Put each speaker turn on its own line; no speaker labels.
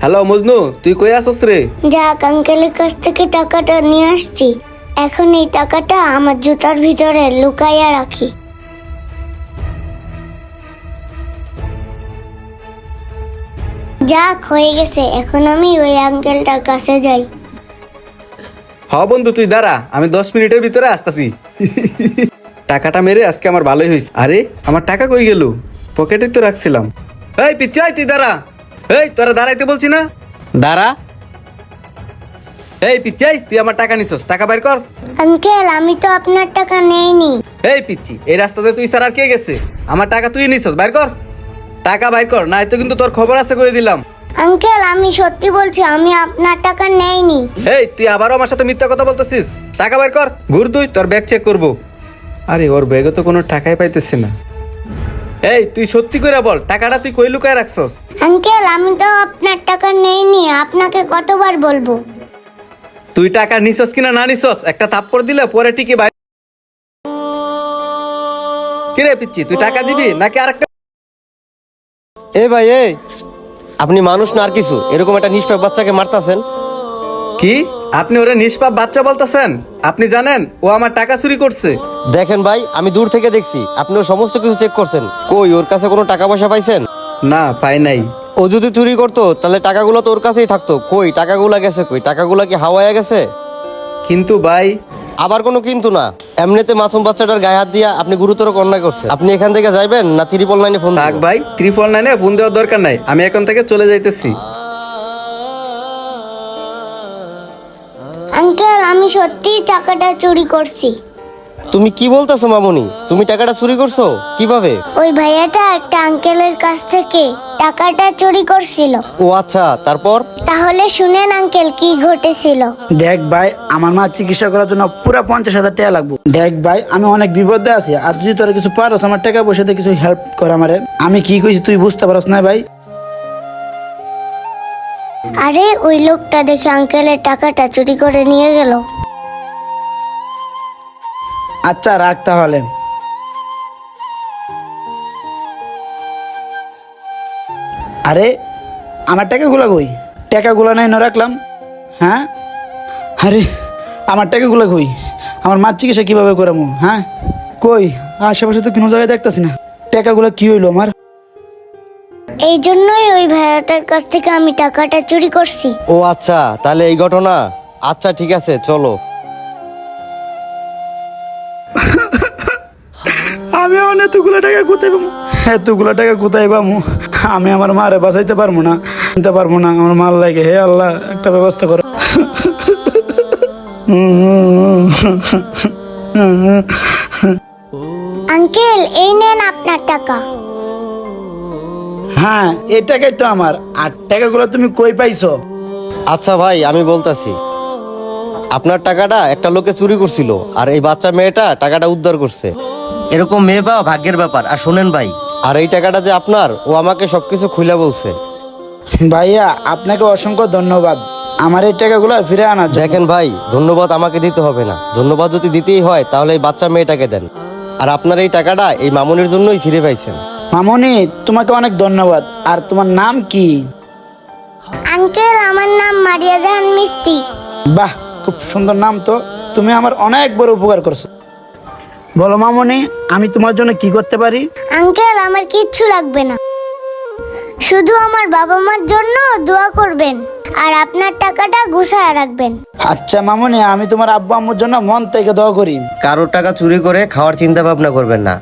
Hello Majnu, তুই কই আছস রে?
যাক, আঙ্কেলের কাছ থেকে টাকাটা নিয়ে আসছি। এখন এই টাকাটা আমার জুতার ভিতরে লুকাইয়া রাখি। যাক, হয়ে গেছে। এখন আমি ওই আঙ্কেলটার কাছে যাই।
হ বন্ধু, তুই দাঁড়া, আমি 10 মিনিটের ভিতরে আসতাছি। টাকাটা মেরে আজকে আমার ভালোই হয়েছে। আরে আমার টাকা কই গেল? পকেটে তো রাখছিলাম। এই পিচ্ছাই, তুই দাঁড়া। এই তোরা দাঁড়াইতে বলছি না, দাঁড়া। এই পিচ্ছাই, তুই আমার টাকা নিছস, টাকা বাইর কর।
আঙ্কেল, আমি তো আপনার টাকা নেইনি।
এই পিচ্ছি, এই রাস্তাতে তুই স্যার আর কে গেছে? আমার টাকা তুই নিছস, বাইর কর। টাকা বাইর কর, নাই তো কিন্তু তোর খবর আছে করে দিলাম।
আঙ্কেল, আমি সত্যি বলছি, আমি আপনার টাকা নেইনি।
এই তুই আবারও আমার সাথে মিথ্যা কথা বলতেছিস। টাকা বাইর কর। ঘুর তুই, তোর ব্যাগ চেক করবো। আরে ওর ব্যাগে তো কোনো টাকাই পাইতেছে না। এই তুই সত্যি করে বল, টাকাটা তুই কই লুকায় রাখছস?
আঙ্কেল, আমি তো আপনার টাকা নেইনি। আপনাকে কতবার বলবো?
তুই টাকা নিছস কিনা না নিছস একটা থাপ্পড় দিলে পরে টিকে বাইর। কিরে পিচ্ছি, তুই টাকা দিবি নাকি আরেকটা?
এ ভাই আপনি মানুষ না আর কিছু, এরকম একটা নিষ্পাপ বাচ্চাকে মারতাছেন?
কি আপনি ওরে নিষ্পাপ বাচ্চা বলতেছেন? আপনি জানেন ও আমার টাকা চুরি করছে?
দেখেন ভাই, আমি দূর থেকে দেখছি আপনি ওর সমস্ত কিছু চেক করছেন। কই ওর কাছে কোনো টাকা পয়সা পাইছেন?
না, পাই নাই।
ও যদি চুরি করতো তাহলে টাকাগুলো তো ওর কাছেই থাকতো। কই টাকাগুলো গেছে? কই টাকাগুলো কি হাওয়ায় গেছে?
কিন্তু ভাই,
আবার কোনো কিন্তু না। এমনিতে মাসুম বাচ্চাটার গায়ে হাত দিয়া আপনি গুরুতর অন্যায় করছেন। আপনি এখান থেকে যাইবেন না 999 ফোন
থাক
দিবেন?
ভাই, 999 ফোন দেওয়ার দরকার নাই, আমি এখন থেকে চলে যাইতেছি।
আঙ্কেল, আমি সত্যিই টাকাটা চুরি করছি।
তুমি কি বলতেছো মামুনি? তুমি টাকাটা চুরি করছো কিভাবে?
ওই ভাইয়াটা একটা আঙ্কেলের কাছ থেকে টাকাটা চুরি করছিল।
ও আচ্ছা, তারপর?
তাহলে শুনেন আঙ্কেল, কি ঘটেছিল।
দেখ ভাই, আমার মা চিকিৎসা করার জন্য পুরো 50,000 টাকা লাগবে। দেখ ভাই, আমি অনেক বিপদে আছি, আর যদি তোরা কিছু পারস আমার টাকা পয়সাতে কিছু হেল্প কর আমারে। আমি কি কইছি তুই বুঝতে পারস না ভাই?
আরে ওই লোকটা দেখে আঙ্কেলের টাকাটা চুরি করে নিয়ে গেল।
আচ্ছা রাখ তাহলে। আরে আমার টাকাগুলো কই? টাকাগুলো নাই না রাখলাম। হ্যাঁ, আরে আমার টাকাগুলো কই? আমার মার চিকিৎসা কিভাবে করামো? হ্যাঁ, কই আশেপাশে তো কোনো জায়গায় দেখতেছি না। টাকাগুলো কি হইলো আমার?
এই জন্যই ওই ভাইয়াটার কাছ থেকে আমি টাকাটা চুরি করছি।
ও আচ্ছা, তাহলে এই ঘটনা। আচ্ছা ঠিক আছে, চলো।
আমি এতগুলো টাকা কোথায় পাবো? এতগুলো টাকা কোথায় পাবো? আমি আমার মারে বাঁচাইতে পারবো না, নিতে পারবো না। আমার মার লাগে, হে আল্লাহ একটা ব্যবস্থা করো।
আঙ্কেল, এই নেন আপনার টাকা।
হ্যাঁ, এই টাকাই তো আমার। আর টাকাগুলো তুমি কই পাইছো?
আচ্ছা ভাই, আমি বলতাছি। আপনার টাকাটা একটা লোকে চুরি করছিল, আর এই বাচ্চা মেয়েটা টাকাটা উদ্ধার করছে। এরকম মেয়ে পাওয়া ভাগ্যের ব্যাপার। আর শোনেন ভাই, আর এই টাকাটা যে আপনার, ও আমাকে সবকিছু খুলে বলছে।
ভাইয়া, আপনাকে অসংখ্য ধন্যবাদ আমার এই টাকাগুলো ফিরে আনার জন্য।
দেখেন ভাই, ধন্যবাদ আমাকে দিতে হবে না। ধন্যবাদ যদি দিতেই হয় তাহলে এই বাচ্চা মেয়েটাকে দেন। আর আপনার এই টাকাটা এই মামুনির জন্যই ফিরে পাইছেন।
মামনি, তোমাকে অনেক ধন্যবাদ। আর তোমার নাম কি?
আঙ্কেল, আমার নাম মারিয়া জাহান মিস্তি।
বাহ, খুব সুন্দর নাম তো। তুমি আমার অনেক বড় উপকার করছো। বলো মামনি, আমি তোমার জন্য কি করতে পারি?
আঙ্কেল, আমার কিচ্ছু লাগবে না, শুধু আমার বাবা মার জন্য দোয়া করবেন আর আপনার টাকাটা গুছায় রাখবেন।
আচ্ছা মামনি, আমি তোমার আব্বু আম্মুর জন্য মন থেকে দোয়া করি।
কারোর টাকা চুরি করে খাওয়ার চিন্তা ভাবনা করবেন না।